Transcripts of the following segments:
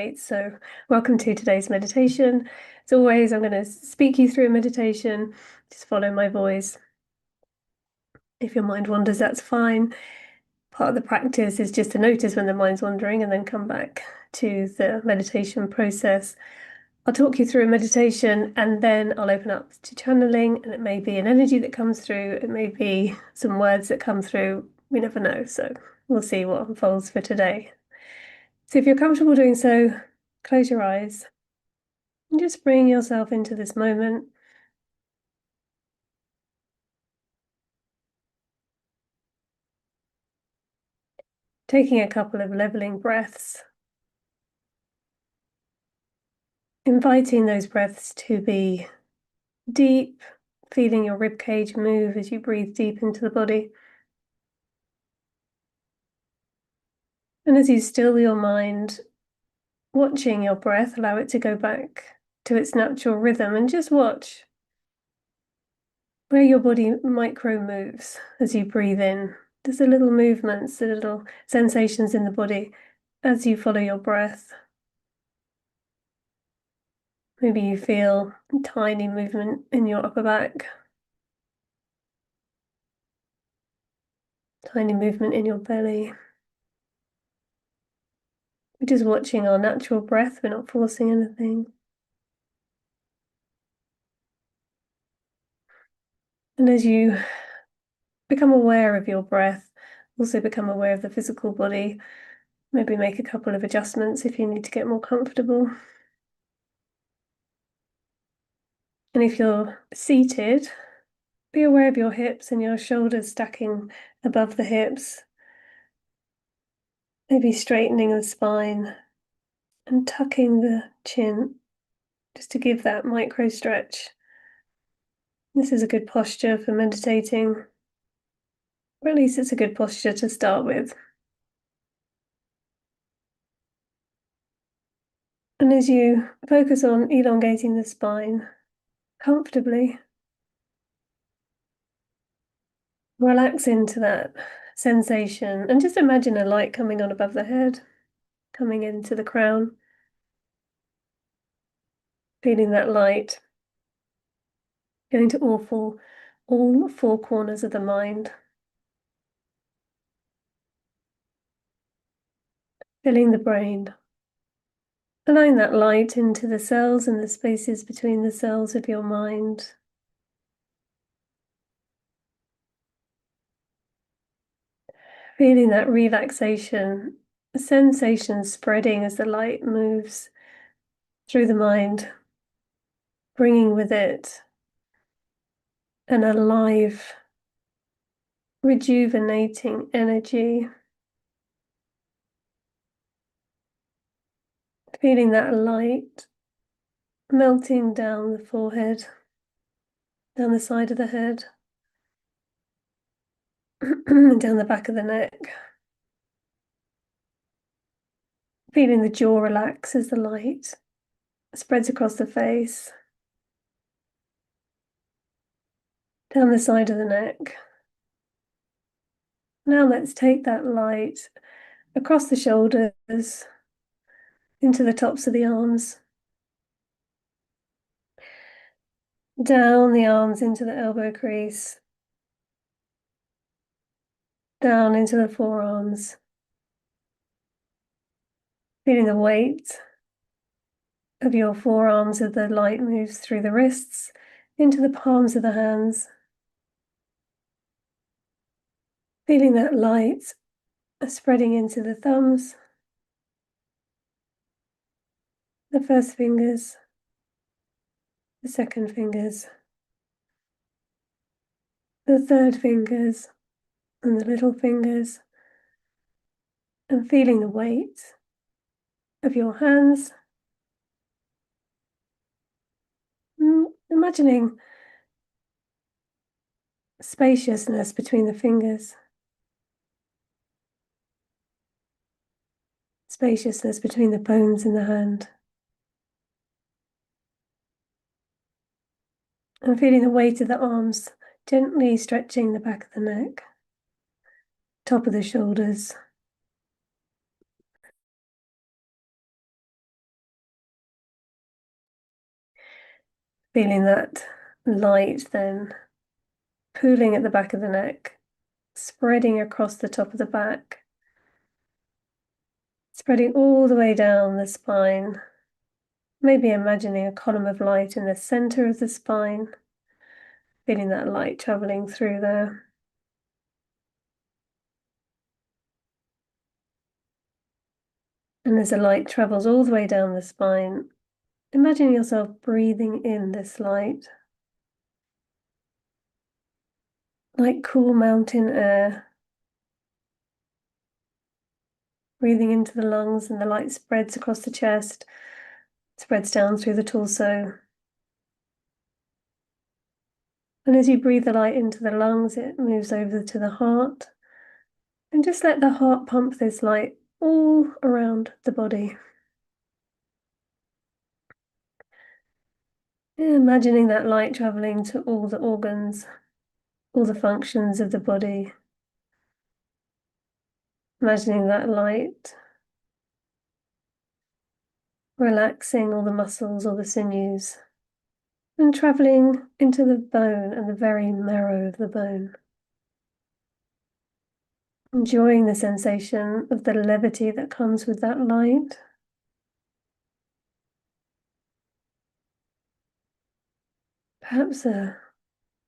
So welcome to today's meditation. As always, I'm going to speak you through a meditation. Just follow my voice. If your mind wanders, that's fine. Part of the practice is just to notice when the mind's wandering and then come back to the meditation process. I'll talk you through a meditation and then I'll open up to channeling, and it may be an energy that comes through, it may be some words that come through. We never know. So we'll see what unfolds for today. So if you're comfortable doing so, close your eyes. And just bring yourself into this moment. Taking a couple of leveling breaths. Inviting those breaths to be deep, feeling your rib cage move as you breathe deep into the body. And as you still your mind, watching your breath, allow it to go back to its natural rhythm and just watch where your body micro moves as you breathe in. Just the little movements, the little sensations in the body as you follow your breath. Maybe you feel a tiny movement in your upper back, tiny movement in your belly. We're just watching our natural breath, we're not forcing anything. And as you become aware of your breath, also become aware of the physical body. Maybe make a couple of adjustments if you need to get more comfortable. And if you're seated, be aware of your hips and your shoulders stacking above the hips. Maybe straightening the spine and tucking the chin just to give that micro stretch. This is a good posture for meditating, or at least it's a good posture to start with. And as you focus on elongating the spine comfortably, relax into that sensation and just imagine a light coming on above the head, coming into the crown, feeling that light going to all four corners of the mind, filling the brain, allowing that light into the cells and the spaces between the cells of your mind. Feeling that relaxation, a sensation spreading as the light moves through the mind, bringing with it an alive, rejuvenating energy. Feeling that light melting down the forehead, down the side of the head, down the back of the neck. Feeling the jaw relax as the light spreads across the face, down the side of the neck. Now let's take that light across the shoulders, into the tops of the arms, down the arms into the elbow crease, down into the forearms. Feeling the weight of your forearms as the light moves through the wrists, into the palms of the hands. Feeling that light spreading into the thumbs, the first fingers, the second fingers, the third fingers, and the little fingers, and feeling the weight of your hands. Imagining spaciousness between the fingers, spaciousness between the bones in the hand, and feeling the weight of the arms gently stretching the back of the neck, top of the shoulders, Feeling that light then pooling at the back of the neck, spreading across the top of the back, spreading all the way down the spine. Maybe imagining a column of light in the center of the spine, feeling that light traveling through there. And as the light travels all the way down the spine, imagine yourself breathing in this light, like cool mountain air. Breathing into the lungs, and the light spreads across the chest, spreads down through the torso. And as you breathe the light into the lungs, it moves over to the heart. And just let the heart pump this light all around the body. Imagining that light traveling to all the organs, all the functions of the body. Imagining that light relaxing all the muscles, all the sinews, and traveling into the bone and the very marrow of the bone. Enjoying the sensation of the levity that comes with that light. Perhaps a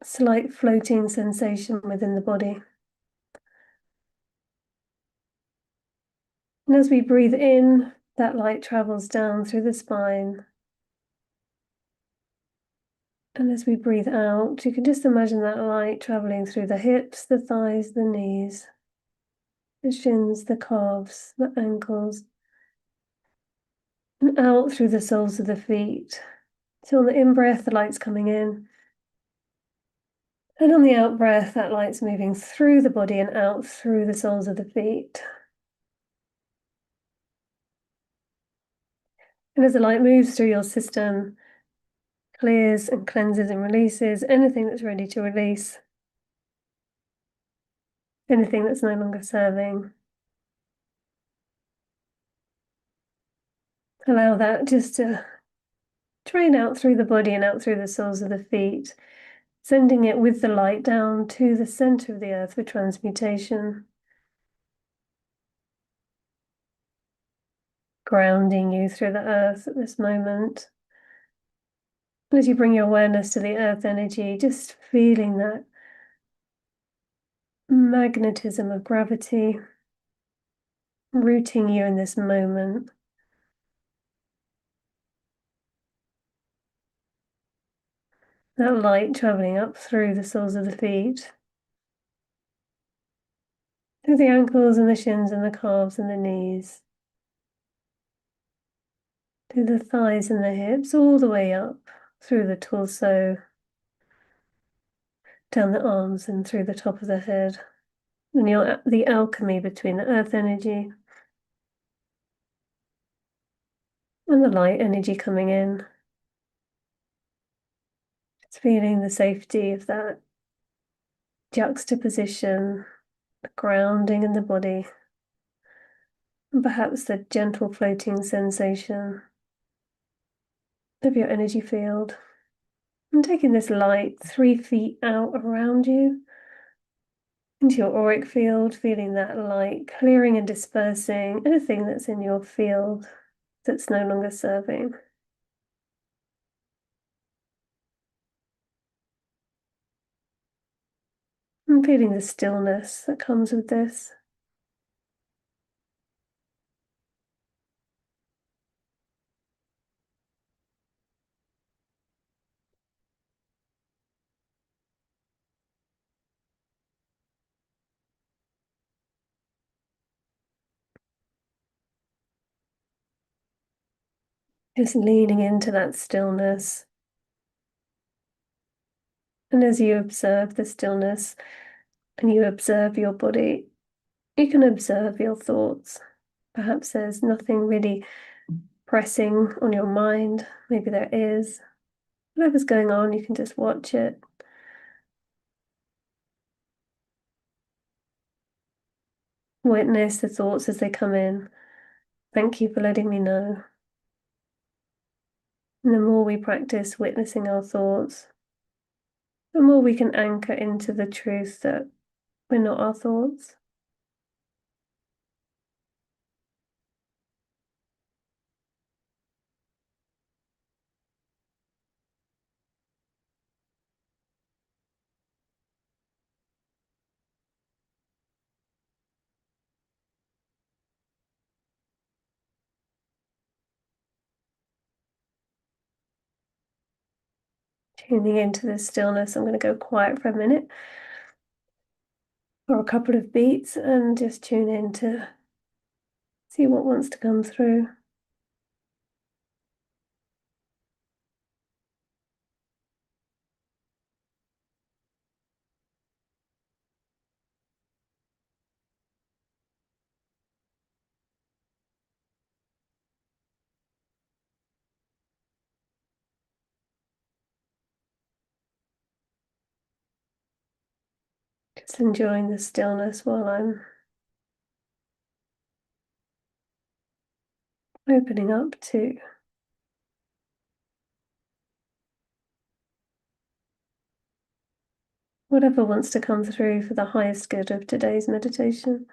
slight floating sensation within the body. And as we breathe in, that light travels down through the spine. And as we breathe out, you can just imagine that light traveling through the hips, the thighs, the knees, the shins, the calves, the ankles, and out through the soles of the feet. So on the in-breath, the light's coming in. And on the out-breath, that light's moving through the body and out through the soles of the feet. And as the light moves through your system, clears and cleanses and releases anything that's ready to release, anything that's no longer serving. Allow that just to drain out through the body and out through the soles of the feet, sending it with the light down to the center of the earth for transmutation, grounding you through the earth at this moment. As you bring your awareness to the earth energy, just feeling that magnetism of gravity rooting you in this moment. That light traveling up through the soles of the feet, through the ankles and the shins and the calves and the knees, through the thighs and the hips, all the way up through the torso, down the arms and through the top of the head. And the alchemy between the earth energy and the light energy coming in. Just feeling the safety of that juxtaposition, the grounding in the body, and perhaps the gentle floating sensation of your energy field. And taking this light 3 feet out around you, into your auric field, feeling that light clearing and dispersing anything that's in your field that's no longer serving. And feeling the stillness that comes with this. Just leaning into that stillness. And as you observe the stillness and you observe your body, you can observe your thoughts. Perhaps there's nothing really pressing on your mind. Maybe there is. Whatever's going on, you can just watch it. Witness the thoughts as they come in. Thank you for letting me know. And the more we practice witnessing our thoughts, the more we can anchor into the truth that we're not our thoughts. Tuning into this stillness, I'm going to go quiet for a minute or a couple of beats and just tune in to see what wants to come through. Just enjoying the stillness while I'm opening up to whatever wants to come through for the highest good of today's meditation.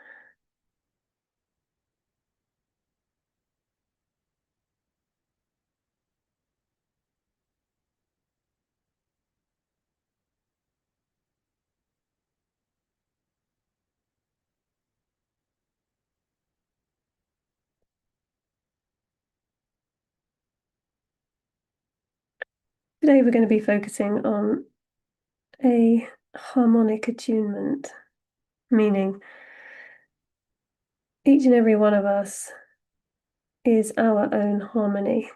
Today we're going to be focusing on a harmonic attunement, meaning each and every one of us is our own harmony.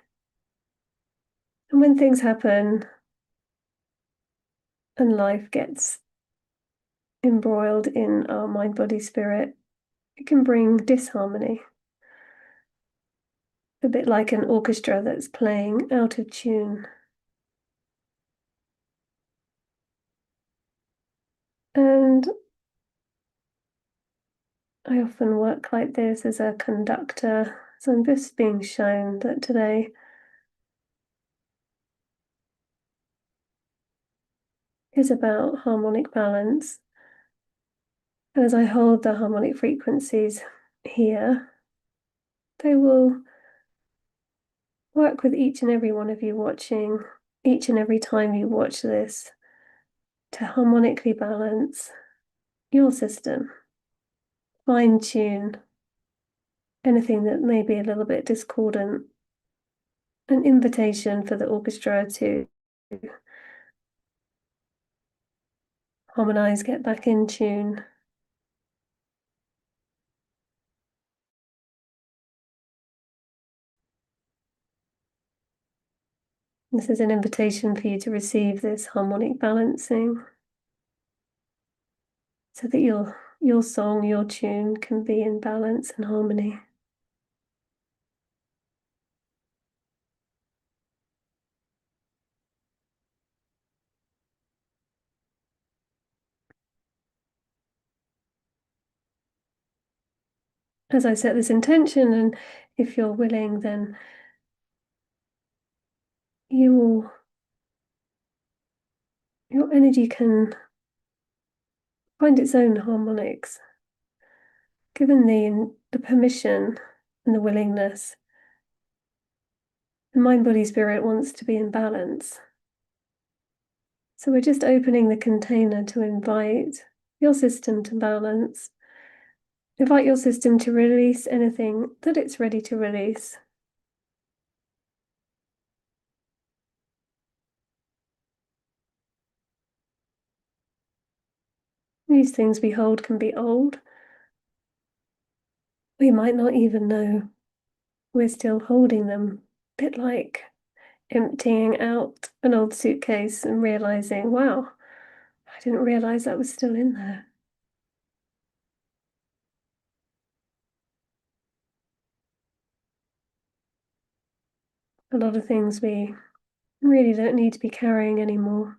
And when things happen and life gets embroiled in our mind, body, spirit, it can bring disharmony. A bit like an orchestra that's playing out of tune. And I often work like this as a conductor, so I'm just being shown that today is about harmonic balance. And as I hold the harmonic frequencies here, they will work with each and every one of you watching, each and every time you watch this, to harmonically balance your system, fine tune anything that may be a little bit discordant, an invitation for the orchestra to harmonize, get back in tune. This is an invitation for you to receive this harmonic balancing so that your song, your tune can be in balance and harmony. As I set this intention, and if you're willing, then your energy can find its own harmonics, given the permission and the willingness. The mind, body, spirit wants to be in balance. So we're just opening the container to invite your system to balance. Invite your system to release anything that it's ready to release. These things we hold can be old. We might not even know we're still holding them. A bit like emptying out an old suitcase and realizing, wow, I didn't realize that was still in there. A lot of things we really don't need to be carrying anymore.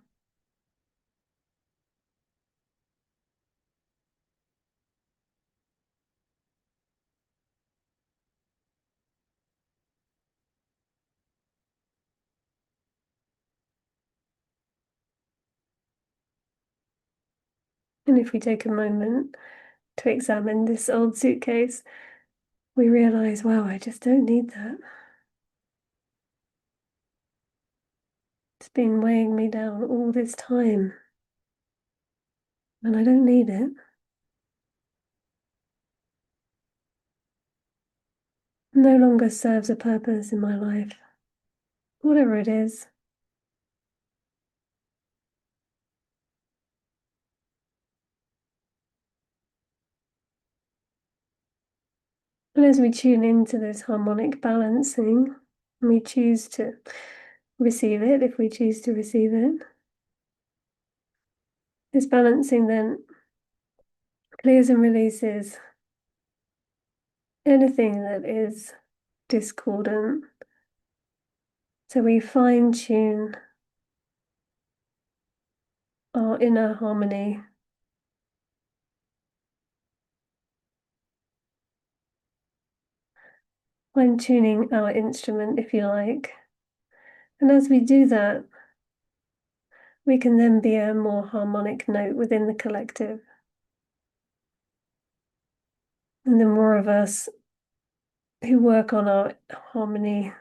And if we take a moment to examine this old suitcase, we realize, wow, I just don't need that. It's been weighing me down all this time, and I don't need it. No longer serves a purpose in my life, whatever it is. And as we tune into this harmonic balancing, we choose to receive it if we choose to receive it. This balancing then clears and releases anything that is discordant. So we fine tune our inner harmony. Fine tuning our instrument, if you like. And as we do that, we can then be a more harmonic note within the collective. And the more of us who work on our harmony,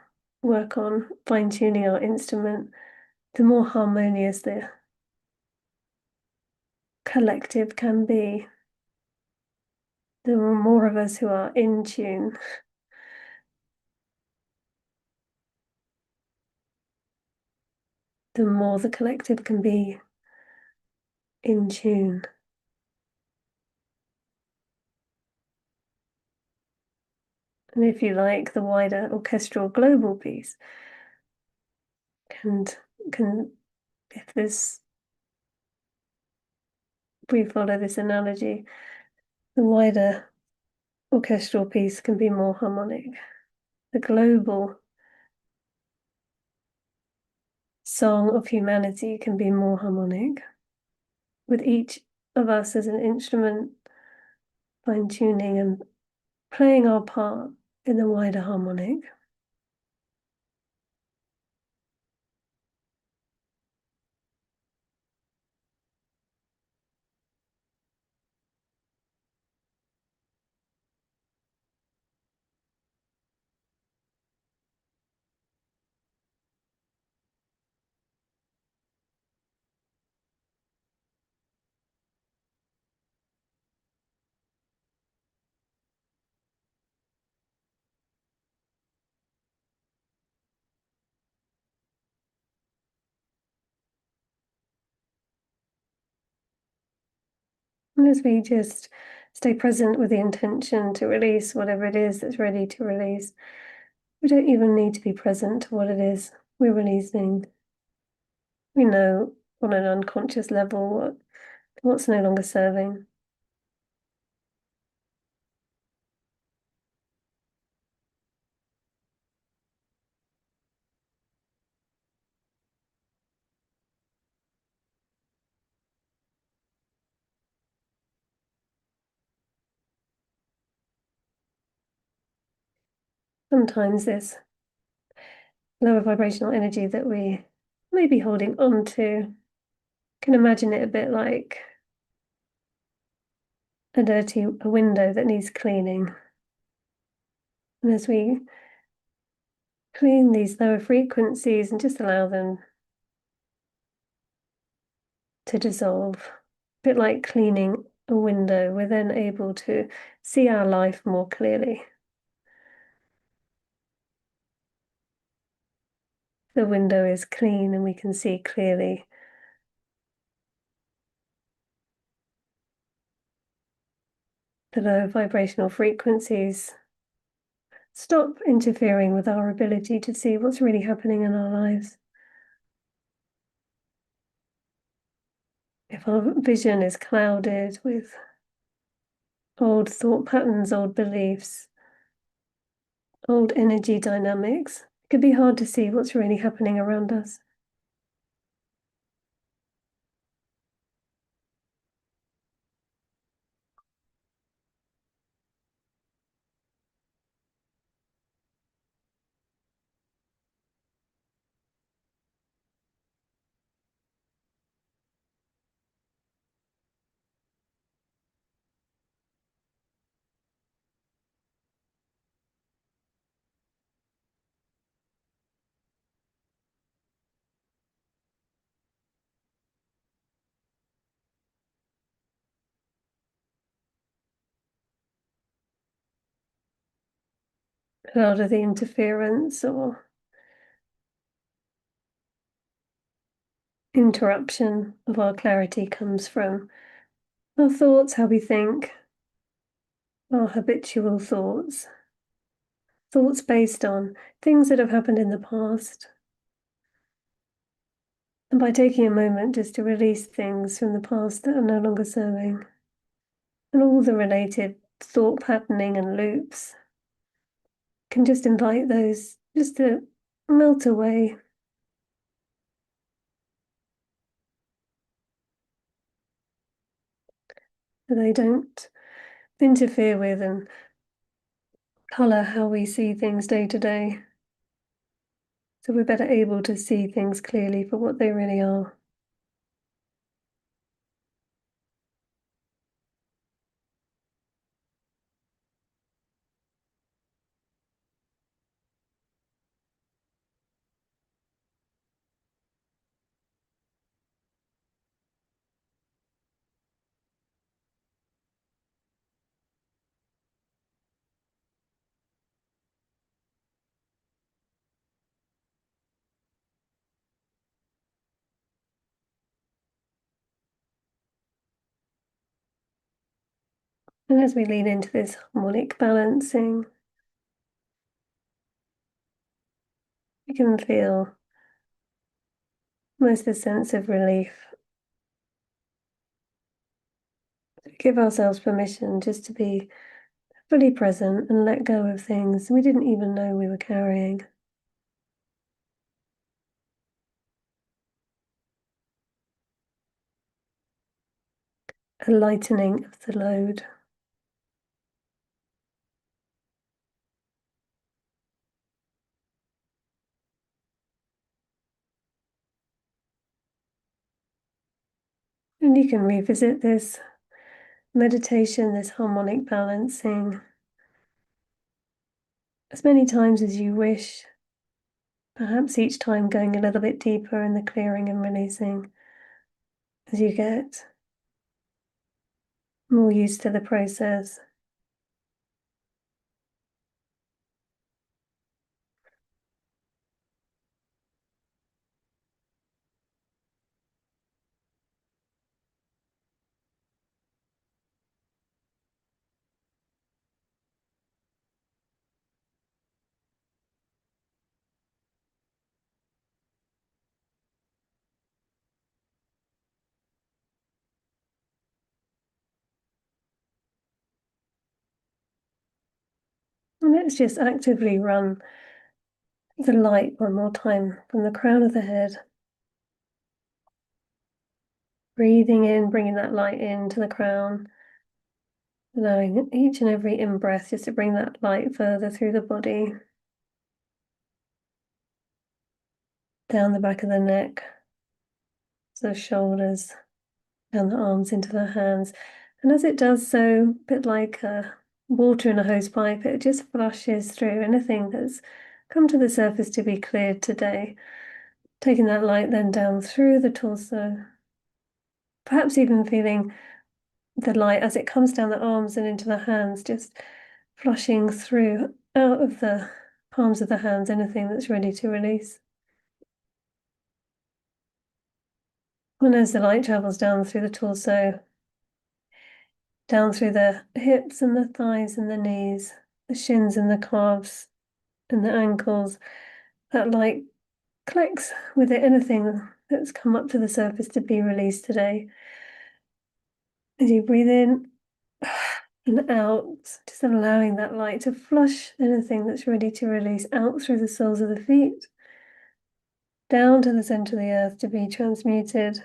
work on fine tuning our instrument, the more harmonious the collective can be. The more of us who are in tune, the more the collective can be in tune. And if you like, the wider orchestral global piece can if we follow this analogy, the wider orchestral piece can be more harmonic. The global song of humanity can be more harmonic, with each of us as an instrument, fine tuning and playing our part in the wider harmonic. And as we just stay present with the intention to release whatever it is that's ready to release, we don't even need to be present to what it is we're releasing. We know on an unconscious level what's no longer serving. Sometimes this lower vibrational energy that we may be holding on to, can imagine it a bit like a window that needs cleaning. And as we clean these lower frequencies and just allow them to dissolve, a bit like cleaning a window, we're then able to see our life more clearly. The window is clean and we can see clearly. The low vibrational frequencies stop interfering with our ability to see what's really happening in our lives. If our vision is clouded with old thought patterns, old beliefs, old energy dynamics, it can be hard to see what's really happening around us. a lot of the interference or interruption of our clarity comes from our thoughts, how we think, our habitual thoughts, thoughts based on things that have happened in the past. And by taking a moment just to release things from the past that are no longer serving, and all the related thought patterning and loops, can just invite those just to melt away. So they don't interfere with and colour how we see things day to day. So we're better able to see things clearly for what they really are. And as we lean into this harmonic balancing, we can feel almost a sense of relief. Give ourselves permission just to be fully present and let go of things we didn't even know we were carrying. A lightening of the load. And you can revisit this meditation, this harmonic balancing, as many times as you wish, perhaps each time going a little bit deeper in the clearing and releasing as you get more used to the process. And let's just actively run the light one more time from the crown of the head. Breathing in, bringing that light into the crown, allowing each and every in-breath just to bring that light further through the body, down the back of the neck, the shoulders, down the arms into the hands. And as it does so, a bit like water in a hose pipe, it just flushes through anything that's come to the surface to be cleared today. Taking that light then down through the torso, perhaps even feeling the light as it comes down the arms and into the hands, just flushing through out of the palms of the hands, anything that's ready to release. And as the light travels down through the torso, down through the hips and the thighs and the knees, the shins and the calves and the ankles, that light collects with it anything that's come up to the surface to be released today. As you breathe in and out, just allowing that light to flush anything that's ready to release out through the soles of the feet, down to the center of the earth to be transmuted.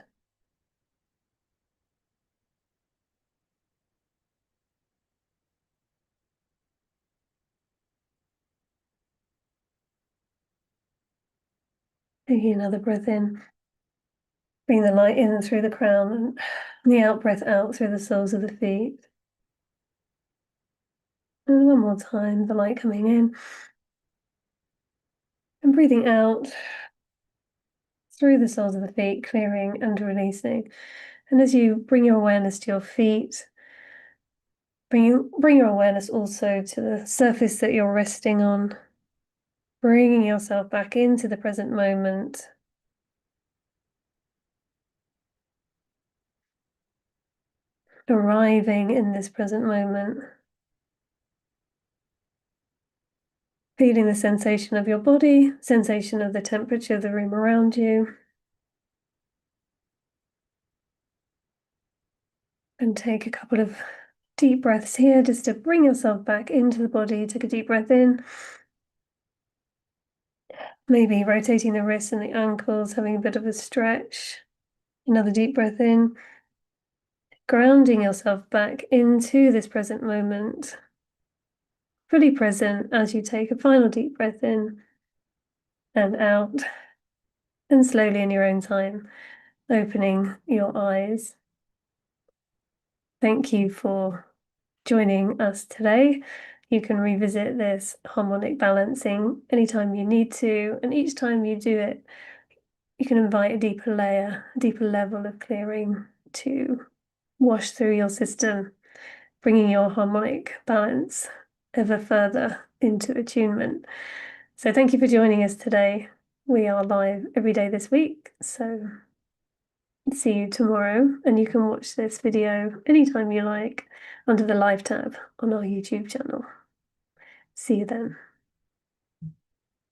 Taking another breath in, bring the light in through the crown and the out breath out through the soles of the feet. And one more time, the light coming in and breathing out through the soles of the feet, clearing and releasing. And as you bring your awareness to your feet, Bring your awareness also to the surface that you're resting on, bringing yourself back into the present moment. Arriving in this present moment. Feeling the sensation of your body, sensation of the temperature of the room around you. And take a couple of deep breaths here just to bring yourself back into the body. Take a deep breath in. Maybe rotating the wrists and the ankles, having a bit of a stretch. Another deep breath in. Grounding yourself back into this present moment. Fully present as you take a final deep breath in and out. And slowly in your own time, opening your eyes. Thank you for joining us today. You can revisit this harmonic balancing anytime you need to, and each time you do it, you can invite a deeper layer, a deeper level of clearing to wash through your system, bringing your harmonic balance ever further into attunement. So thank you for joining us today. We are live every day this week, so see you tomorrow, and you can watch this video anytime you like under the live tab on our YouTube channel. See you then.